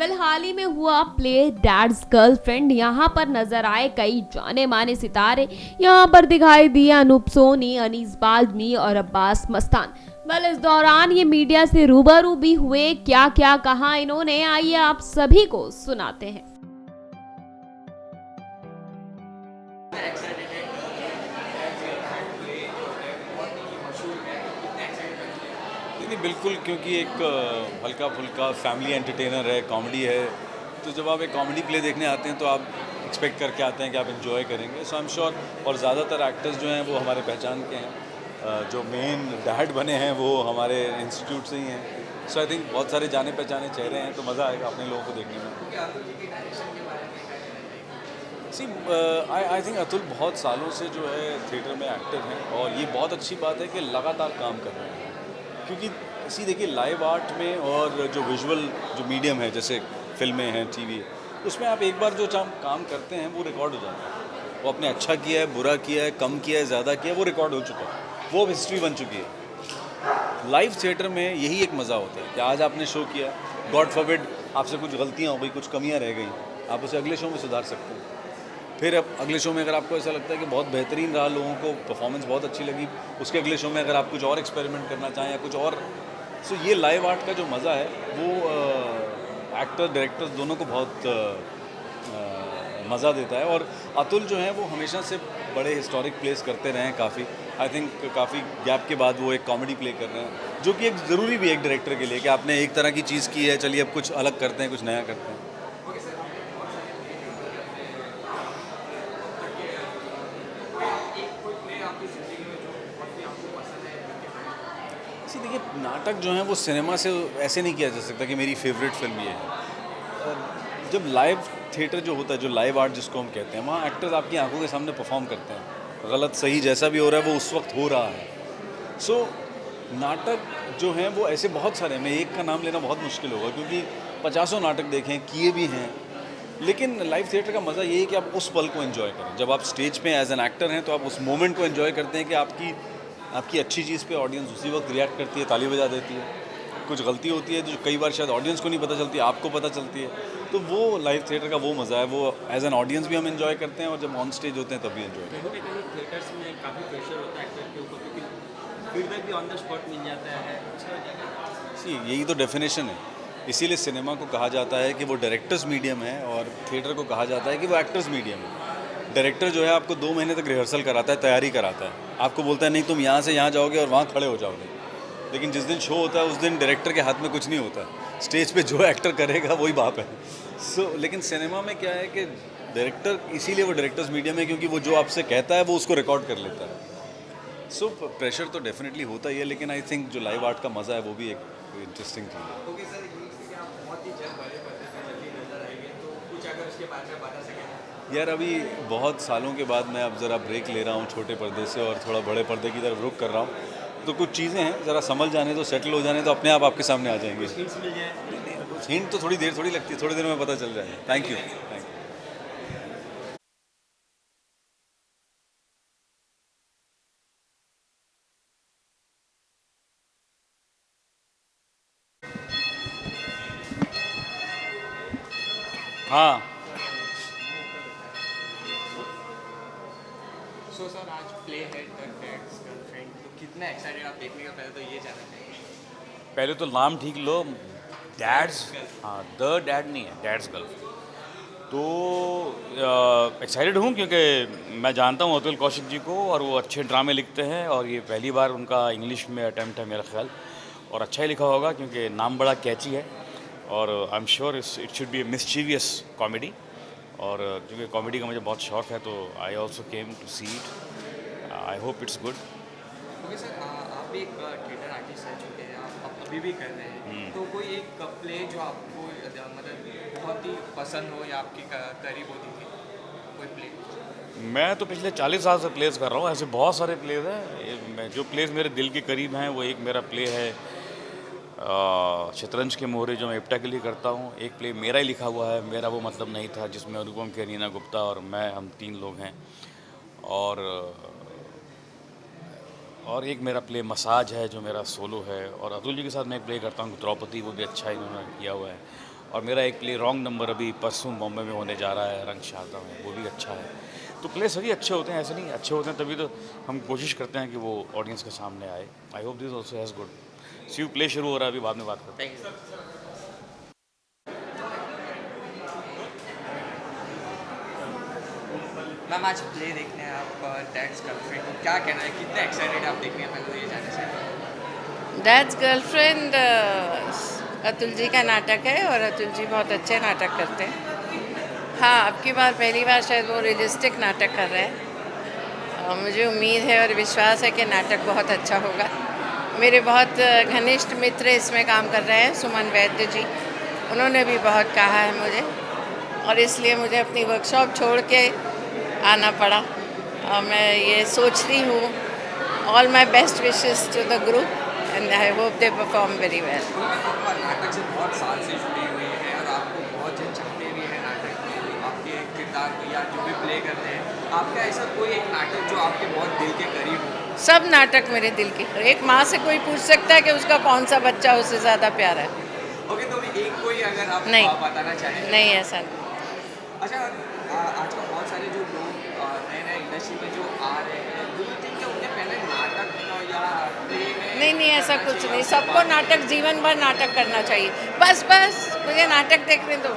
Well हाल ही में हुआ play dads girlfriend. यहाँ पर नजर आए कई जाने माने सितारे। यहाँ पर दिखाई दिए अनूप सोनी, अनीस बाज़मी और अब्बास मस्तान। वेल इस दौरान ये मीडिया से रूबरू भी हुए। क्या क्या कहा इन्होंने, आइए आप सभी को सुनाते हैं। नहीं बिल्कुल, क्योंकि एक हल्का फुल्का फैमिली एंटरटेनर है, कॉमेडी है। तो जब आप एक कॉमेडी प्ले देखने आते हैं तो आप एक्सपेक्ट करके आते हैं कि आप इन्जॉय करेंगे। सो आई एम श्योर। और ज़्यादातर एक्टर्स जो हैं वो हमारे पहचान के हैं। जो मेन डैड बने हैं वो हमारे इंस्टीट्यूट से ही हैं। सो आई थिंक बहुत सारे जाने पहचाने चेहरे हैं, तो मज़ा आएगा अपने लोगों को देखने में। सी आई थिंक अतुल बहुत सालों से जो है थिएटर में एक्टिव हैं, और ये बहुत अच्छी बात है कि लगातार काम कर रहे हैं। क्योंकि इसी देखिए, लाइव आर्ट में और जो विजुअल जो मीडियम है, जैसे फिल्में हैं, टीवी है, उसमें आप एक बार जो काम करते हैं वो रिकॉर्ड हो जाता है। वो आपने अच्छा किया है, बुरा किया है, कम किया है, ज़्यादा किया है, वो रिकॉर्ड हो चुका है, वो अब हिस्ट्री बन चुकी है। लाइव थिएटर में यही एक मज़ा होता है कि आज आपने शो किया, गॉड फॉरबिड आपसे कुछ गलतियाँ हो गई, कुछ कमियाँ रह गई, आप उसे अगले शो में सुधार सकते हैं। फिर अब अगले शो में अगर आपको ऐसा लगता है कि बहुत बेहतरीन रहा, लोगों को परफॉर्मेंस बहुत अच्छी लगी, उसके अगले शो में अगर आप कुछ और एक्सपेरिमेंट करना चाहें या कुछ और। सो ये लाइव आर्ट का जो मज़ा है वो एक्टर डायरेक्टर्स दोनों को बहुत मज़ा देता है। और अतुल जो हैं वो हमेशा से बड़े हिस्टोरिक प्लेस करते रहे हैं काफ़ी। आई थिंक काफ़ी गैप के बाद वो एक कॉमेडी प्ले कर रहे हैं, जो कि एक ज़रूरी भी है एक डायरेक्टर के लिए कि आपने एक तरह की चीज़ की है, चलिए अब कुछ अलग करते हैं, कुछ नया करते हैं। सी देखिए, नाटक जो है वो सिनेमा से ऐसे नहीं किया जा सकता कि मेरी फेवरेट फिल्म ये है। जब लाइव थिएटर जो होता है, जो लाइव आर्ट जिसको हम कहते हैं, वहाँ एक्टर्स आपकी आंखों के सामने परफॉर्म करते हैं। गलत सही जैसा भी हो रहा है वो उस वक्त हो रहा है। सो नाटक जो हैं वो ऐसे बहुत सारे हैं, मैं एक का नाम लेना बहुत मुश्किल होगा क्योंकि पचासों नाटक देखें, किए भी हैं। लेकिन लाइव थिएटर का मज़ा ये है कि आप उस पल को एंजॉय करें। जब आप स्टेज पे एज एन एक्टर हैं तो आप उस मोमेंट को एंजॉय करते हैं कि आपकी अच्छी चीज़ पे ऑडियंस उसी वक्त रिएक्ट करती है, ताली बजा देती है। कुछ गलती होती है जो कई बार शायद ऑडियंस को नहीं पता चलती, आपको पता चलती है। तो वो लाइव थिएटर का वो मज़ा है, वो एज एन ऑडियंस भी हम एंजॉय करते हैं और जब ऑन स्टेज होते हैं तब भी एंजॉय करते हैं। कहीं ना कहीं थिएटर्स में काफ़ी प्रेशर होता है एक्टर के ऊपर, क्योंकि फीडबैक भी ऑन द स्पॉट मिल जाता है। सी यही तो डेफिनेशन है। इसीलिए सिनेमा को कहा जाता है कि वो डायरेक्टर्स मीडियम है, और थिएटर को कहा जाता है कि वो एक्टर्स मीडियम है। डायरेक्टर जो है आपको 2 महीने तक रिहर्सल कराता है, तैयारी कराता है, आपको बोलता है नहीं तुम यहाँ से यहाँ जाओगे और वहाँ खड़े हो जाओगे। लेकिन जिस दिन शो होता है उस दिन डायरेक्टर के हाथ में कुछ नहीं होता, स्टेज पे जो एक्टर करेगा वही बाप है। लेकिन सिनेमा में क्या है कि डायरेक्टर, इसीलिए वो डायरेक्टर्स मीडियम है क्योंकि वो जो आपसे कहता है वो उसको रिकॉर्ड कर लेता है। प्रेशर तो डेफिनेटली होता ही है, लेकिन आई थिंक जो लाइव आर्ट का मज़ा है वो भी एक इंटरेस्टिंग चीज़ है। ओके सर, ये आप बहुत ही जल्द बड़े पर्दे पर जल्दी नजर आएंगे, तो कुछ अगर उसके बारे में बता सकें। यार अभी बहुत सालों के बाद मैं अब ज़रा ब्रेक ले रहा हूँ छोटे पर्दे से और थोड़ा बड़े पर्दे की तरफ रुख कर रहा हूँ। तो कुछ चीज़ें हैं, ज़रा समझ जाने तो, सेटल हो जाने तो अपने आप आपके सामने आ जाएंगे। हिंट्स मिल जाए। हिंट तो थोड़ी देर थोड़ी लगती है, थोड़ी देर में पता चल जाएगा। Thank you. हाँ। सो सर, आज प्ले है द डैड्स गर्लफ्रेंड, तो कितना एक्साइटेड आप देखने का, पहले तो ये जानना चाहिए। पहले तो नाम ठीक लो, डैड्स। हाँ, द डैड नहीं है, डैड्स गर्लफ्रेंड। तो एक्साइटेड हूँ क्योंकि मैं जानता हूँ अतुल कौशिक जी को, और वो अच्छे ड्रामे लिखते हैं, और ये पहली बार उनका इंग्लिश में अटैम्प्ट है मेरा ख्याल। और अच्छा ही लिखा होगा क्योंकि नाम बड़ा कैची है, और I am sure it should be a mischievous comedy. और क्योंकि कॉमेडी का मुझे बहुत शौक है तो I also came to see it. I hope it's good. Okay sir, आप भी एक थिएटर आर्टिस्ट रह चुके हैं, आप अभी भी कर रहे हैं, तो कोई एक प्ले जो आपको मतलब बहुत ही पसंद हो या आपकी करीब होती थी, कोई प्ले। मैं तो पिछले 40 साल से प्लेस कर रहा हूँ, ऐसे बहुत सारे प्लेस हैं। जो प्लेस मेरे दिल के करीब हैं वो एक मेरा प्ले है शतरंज के मोहरे, जो मैं इप्टा के लिए करता हूँ। एक प्ले मेरा ही लिखा हुआ है, मेरा वो मतलब नहीं था, जिसमें अनुपम खेर, रीना गुप्ता और मैं, हम 3 लोग हैं। और एक मेरा प्ले मसाज है जो मेरा सोलो है। और अतुल जी के साथ मैं एक प्ले करता हूँ द्रौपदी, वो भी अच्छा इन्होंने किया हुआ है। और मेरा एक प्ले रॉन्ग नंबर अभी परसों बॉम्बे में होने जा रहा है रंग शारदा में, वो भी अच्छा है। तो प्ले सभी अच्छे होते हैं, ऐसे नहीं अच्छे होते हैं तभी तो हम कोशिश करते हैं कि वो ऑडियंस के सामने आए। I hope this also has good. See play शुरू हो रहा है, अभी बाद में बात करते हैं। Thank you. मैम आज प्ले देखने हैं आप डैड्स गर्लफ्रेंड, क्या कहना है, कितने एक्साइटेड आप देखने में ये जाने से? डैड्स गर्लफ्रेंड अतुल जी का नाटक है और अतुल जी बहुत अच्छे नाटक करते हैं। हाँ, अब की बार पहली बार शायद वो रियलिस्टिक नाटक कर रहे हैं और मुझे उम्मीद है और विश्वास है कि नाटक बहुत अच्छा होगा। मेरे बहुत घनिष्ठ मित्र इसमें काम कर रहे हैं, सुमन वैद्य जी, उन्होंने भी बहुत कहा है मुझे और इसलिए मुझे अपनी वर्कशॉप छोड़ के आना पड़ा और मैं ये सोच रही हूँ all my best wishes to the group and I hope they perform very well. आप नाटक से बहुत साल से जुड़ी हुई है और आपको बहुत जन चाहते भी हैं नाटक में, आपके किरदार को या जो भी प्ले करते हैं। आपका ऐसा कोई एक नाटक जो आपके बहुत दिल के करीब हो? सब नाटक मेरे दिल के, एक माँ से कोई पूछ सकता है कि उसका कौन सा बच्चा उससे ज़्यादा प्यारा है? ओके, तो एक कोई अगर आप नहीं। बताना चाहें। नहीं, ऐसा नहीं। अच्छा, आजकल बहुत सारे जो लोग नए नए इंडस्ट्री में जो आ रहे हैं, do you think कि उन्हें पहले नाटक या प्ले में नहीं नहीं, ऐसा करना कुछ चाहिए? नहीं, सबको नाटक जीवन भर नाटक करना चाहिए। बस बस मुझे नाटक देखने दो।